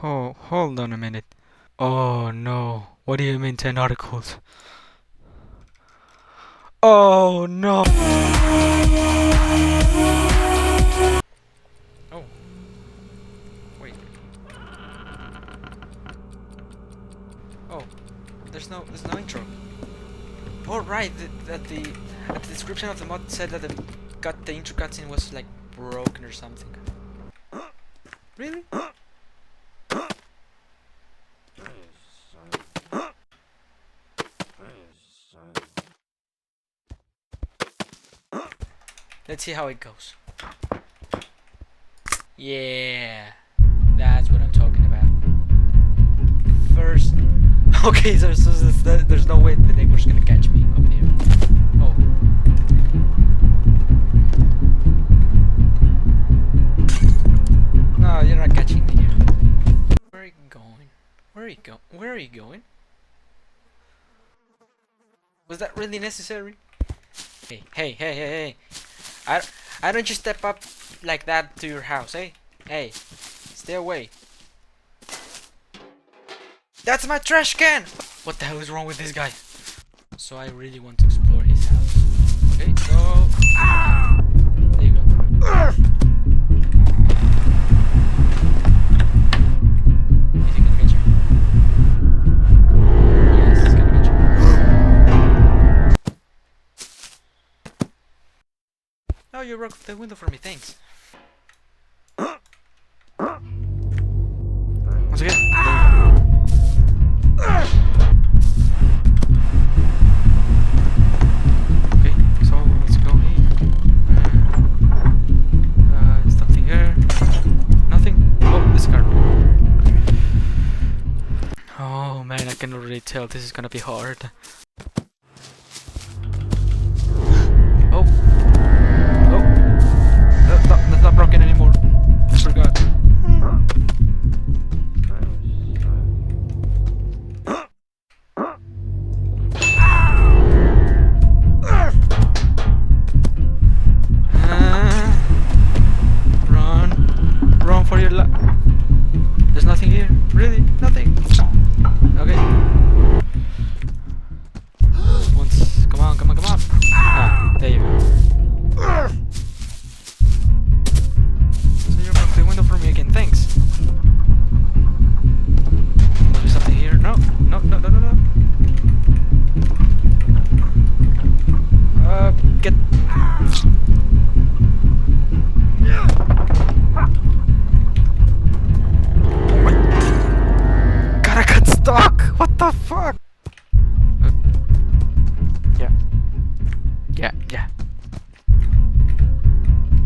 Oh, hold on a minute. Oh no. What do you mean 10 articles? Oh no! Oh, wait. Oh, there's no intro. Oh right, at the description of the mod said that the intro cutscene was like broken or something. Really? Let's see how it goes. Yeah, that's what I'm talking about. First, okay, there's no way the neighbor's gonna catch me up here. Oh. No, you're not catching me here. Where are you going? Where are you going? Where are you going? Was that really necessary? Hey. I don't just step up like that to your house, eh? Hey, stay away. That's my trash can! What the hell is wrong with this guy? So I really want to explore his house. Okay, so... Ah! There you go. Is he gonna get you? Yes, he's gonna get you. Oh, you broke the window for me, thanks. Once again. Okay, so let's go here. Something here. Nothing? Oh, this car. Oh man, I can already tell this is gonna be hard. Oh. Oh. That's not broken anymore. I forgot. Run for your life. There's nothing here. Really? Nothing. Okay. Once. Come on. Ah, there you go. So you broke the window for me again. Thanks. Must be something here. No. Get. God, I got stuck! What the fuck? Yeah.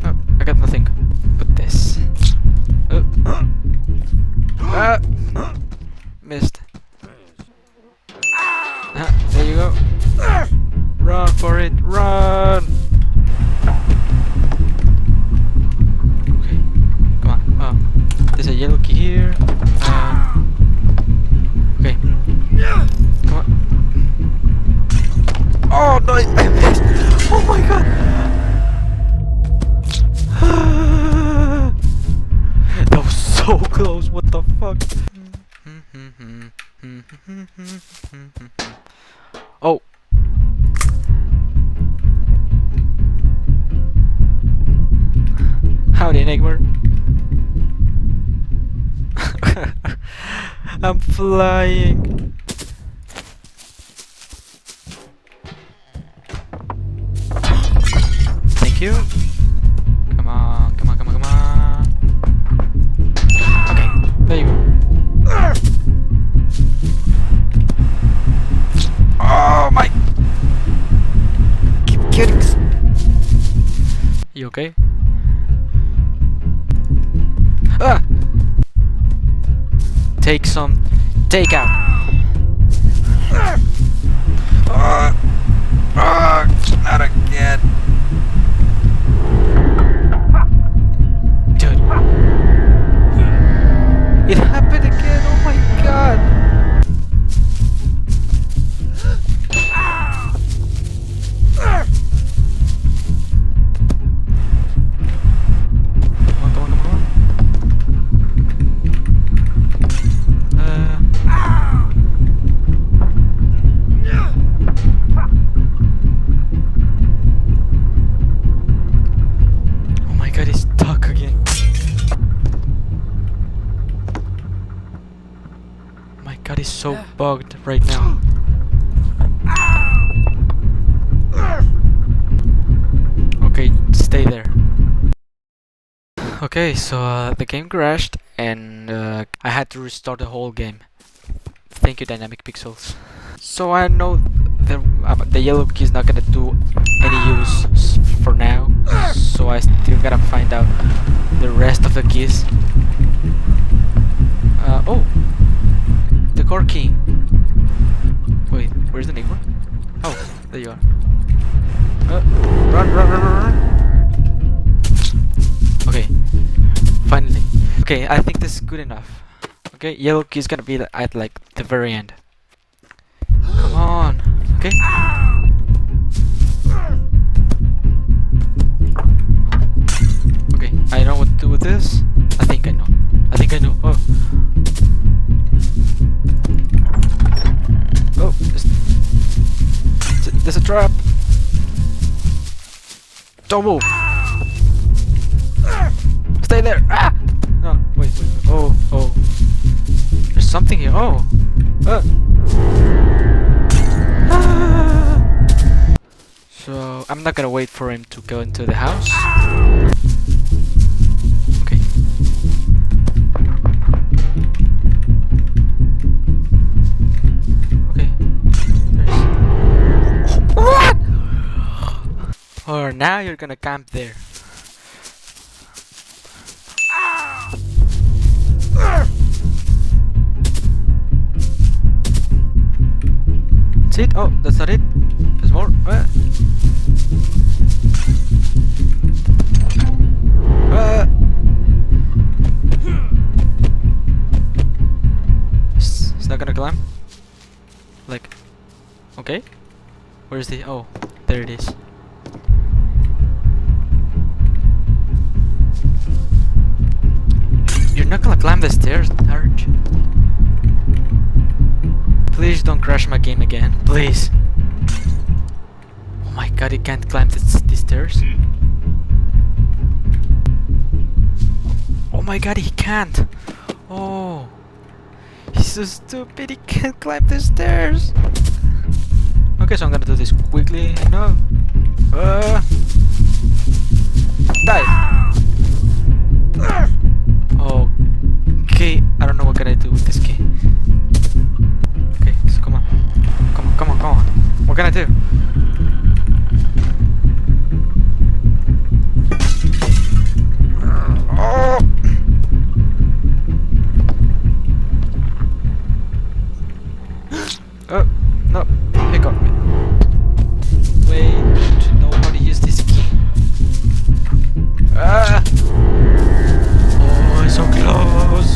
Oh, I got nothing but this. Missed. There you go. Run for it, run! Okay, come on. There's a yellow key here. Okay. Come on. Oh no, I missed! Oh my god! That was so close, what the fuck? Oh! Howdy, Enigma. I'm flying. Thank you. Come on. Okay, there you go. Oh my! Keep getting. You okay? Ah! Take some. Take out. Not again. Dude. It happened again. Oh my god. is so bugged right now. Okay, stay there. Okay, so the game crashed and I had to restart the whole game. Thank you, Dynamic Pixels. So I know the yellow key is not gonna do any use for now, so I still gotta find out the rest of the keys. Oh, the core key. Wait, where's the neighbor? Oh, there you are. Run. Okay, finally. Okay, I think this is good enough. Okay, yellow key is gonna be at like the very end. Come on. Okay. Okay, I know what to do with this. I think I know. Oh. Oh, there's a trap. Double. Stay there. Ah! No, wait. Oh. There's something here. Oh. So I'm not gonna wait for him to go into the house. Okay. Okay. What? Or now you're gonna camp there. That's it? Oh, that's not it. There's more. It's not gonna climb? Like, okay. Where's the... oh, there it is. You're not gonna climb the stairs, aren't you? Please don't crash my game again. Please. Oh my god, he can't climb the stairs. Oh my god, he can't. Oh. He's so stupid, he can't climb the stairs. Okay, so I'm gonna do this quickly. No. Die. Okay, I don't know what can I do with this key. Okay, so come on. What can I do? Oh! Oh, no, he got me. Wait to know how to use this key. Ah! Oh, it's so close.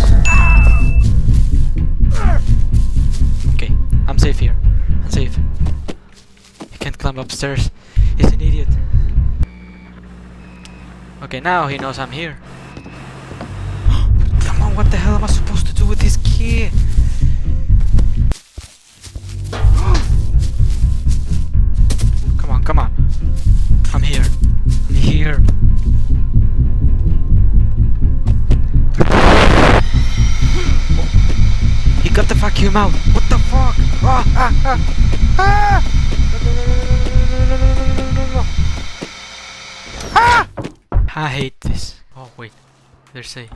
Okay, I'm safe here. I'm safe. He can't climb upstairs. He's an idiot. Okay, now he knows I'm here. Come on, what the hell am I supposed to do with this key? Come on. I'm here. Oh. He got the vacuum out. What the fuck? No. I hate this. Oh wait, there's a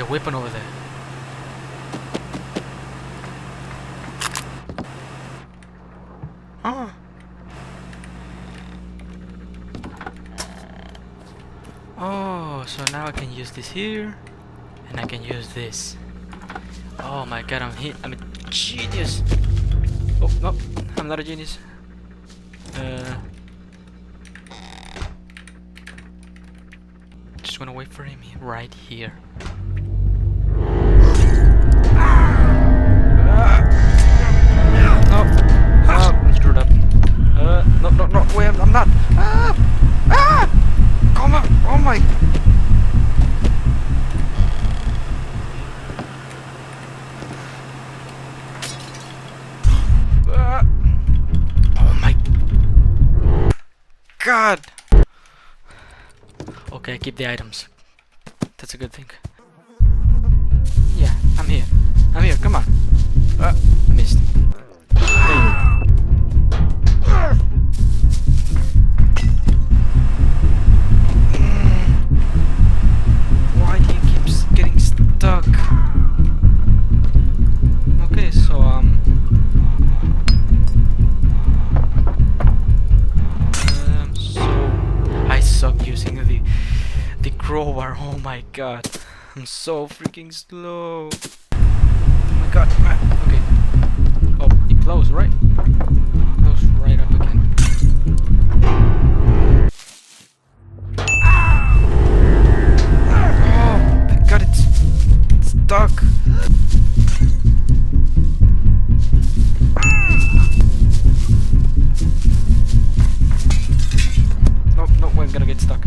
weapon over there. Oh. Oh, so now I can use this here, and I can use this. Oh my god, I'm a genius. Oh no, I'm not a genius. Just gonna wait for him right here. No, I'm screwed up. No, wait, I'm not. Come on, oh my. Oh my god. Okay, I keep the items. That's a good thing. Yeah, I'm here, come on. Missed. Why do you keep getting stuck? Okay, so I suck using the crowbar. Oh my god, I'm so freaking slow. Oh my god, man. Okay. Oh, it closed, right? Close right up again. Oh my god, it's stuck. No, no, we're gonna get stuck.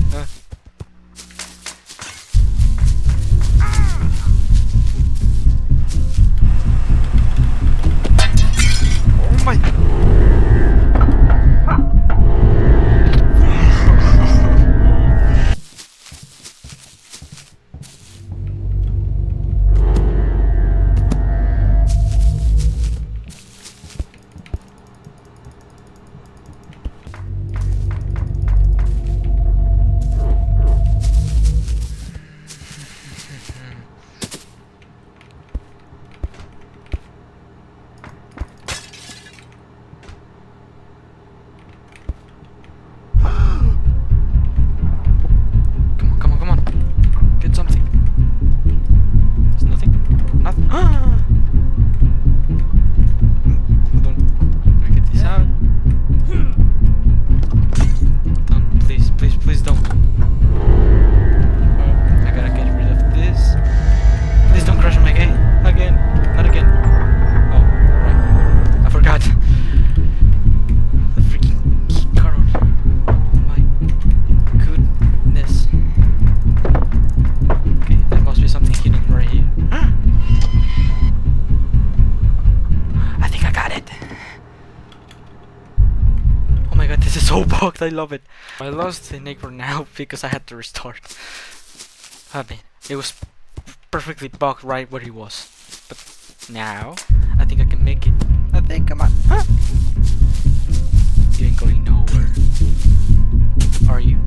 Oh my. Come on. Get something. There's nothing? Nothing? Hold on. Let me get this out. Don't. Please don't. I gotta get rid of this. Please don't crash my game. Again. Not again. Oh, right. I forgot. The freaking key card. Oh my goodness. Okay, there must be something hidden right here. I think I got it. Oh my god, this is so bugged. I love it. I lost the neighbor now because I had to restart. I mean, it was perfectly bugged right where he was. But now, I think I can make it. I think, come on. You ain't going nowhere. Are you?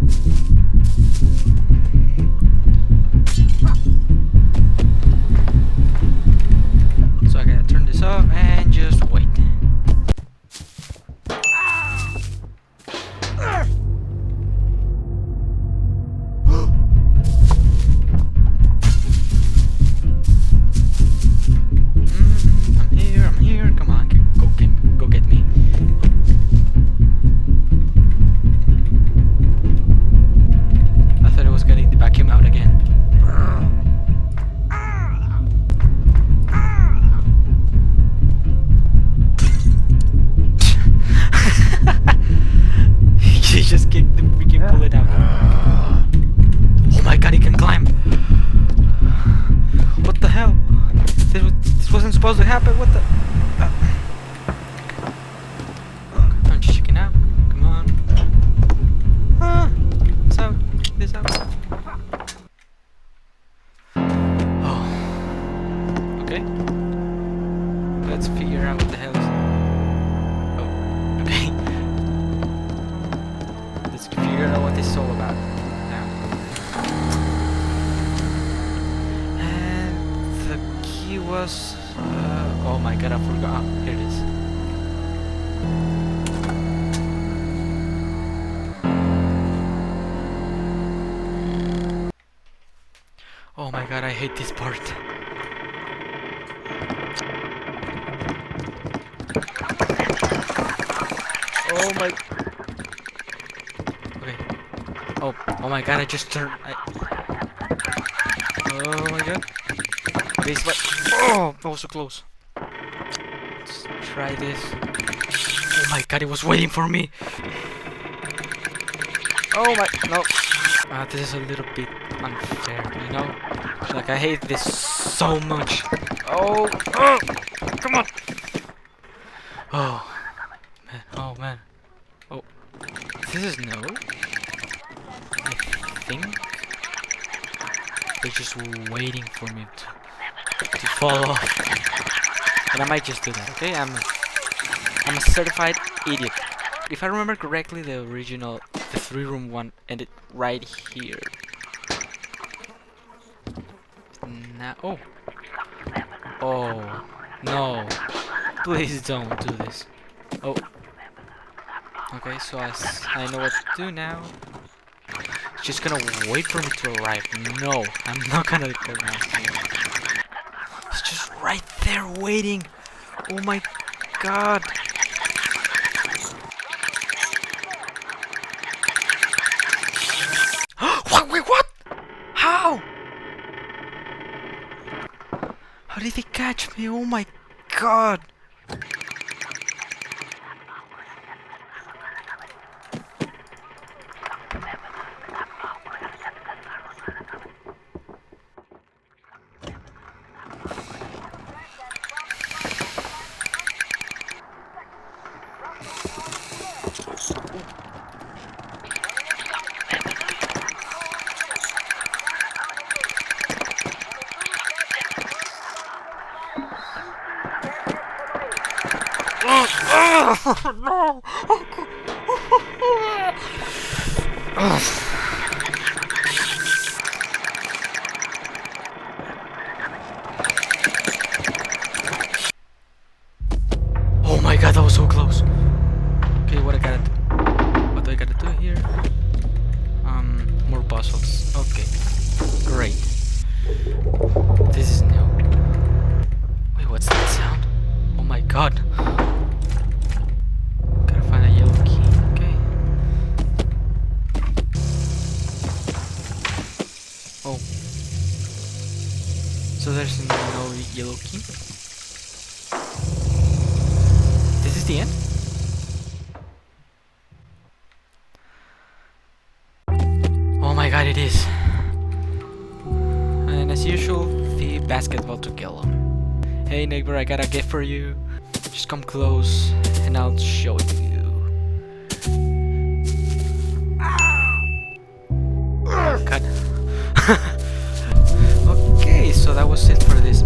So I gotta turn this off and just wait. I'm here. Come on, go get me. I thought I was getting the vacuum out again. He just kicked the freaking bullet out. Oh my god, he can climb. What the hell? This wasn't supposed to happen. What the? I'm just checking out. Come on. This out. Oh. Okay. Let's figure out what the hell is. Oh. Okay. Let's figure out what this is all about now. And the key was. Oh my god, I forgot. Here it is. Oh my god, I hate this part. Oh my. Okay. Oh my god, I just turned. Oh my god. This way. Oh, that was so close. Let's try this. Oh my god, it was waiting for me. Oh my. No. This is a little bit unfair, you know? Like, I hate this so much. Oh, come on. Oh, man. Oh, this is no. I think they're just waiting for me to fall off. And I might just do that, okay? I'm a certified idiot. If I remember correctly, the original, the 3-room one ended right here. Now, oh. Oh, no. Please don't do this. Oh. Okay, so I know what to do now. It's just gonna wait for me to arrive. No, I'm not gonna go down here. It's just right there waiting. Oh my god. What? Wait, what? How? How did he catch me? Oh my god. No! Oh my god, that was so close. Okay, what I gotta do? What do I gotta do here? More puzzles. Okay, great. This is new. Wait, what's that sound? Oh my god. Gotta find a yellow key. Okay. Oh. So there's no yellow key? This is the end? Oh my god, it is. And as usual, the basketball to kill him. Hey neighbor, I got a gift for you. Just come close and I'll show it to you. Oh, cut. Okay, so that was it for this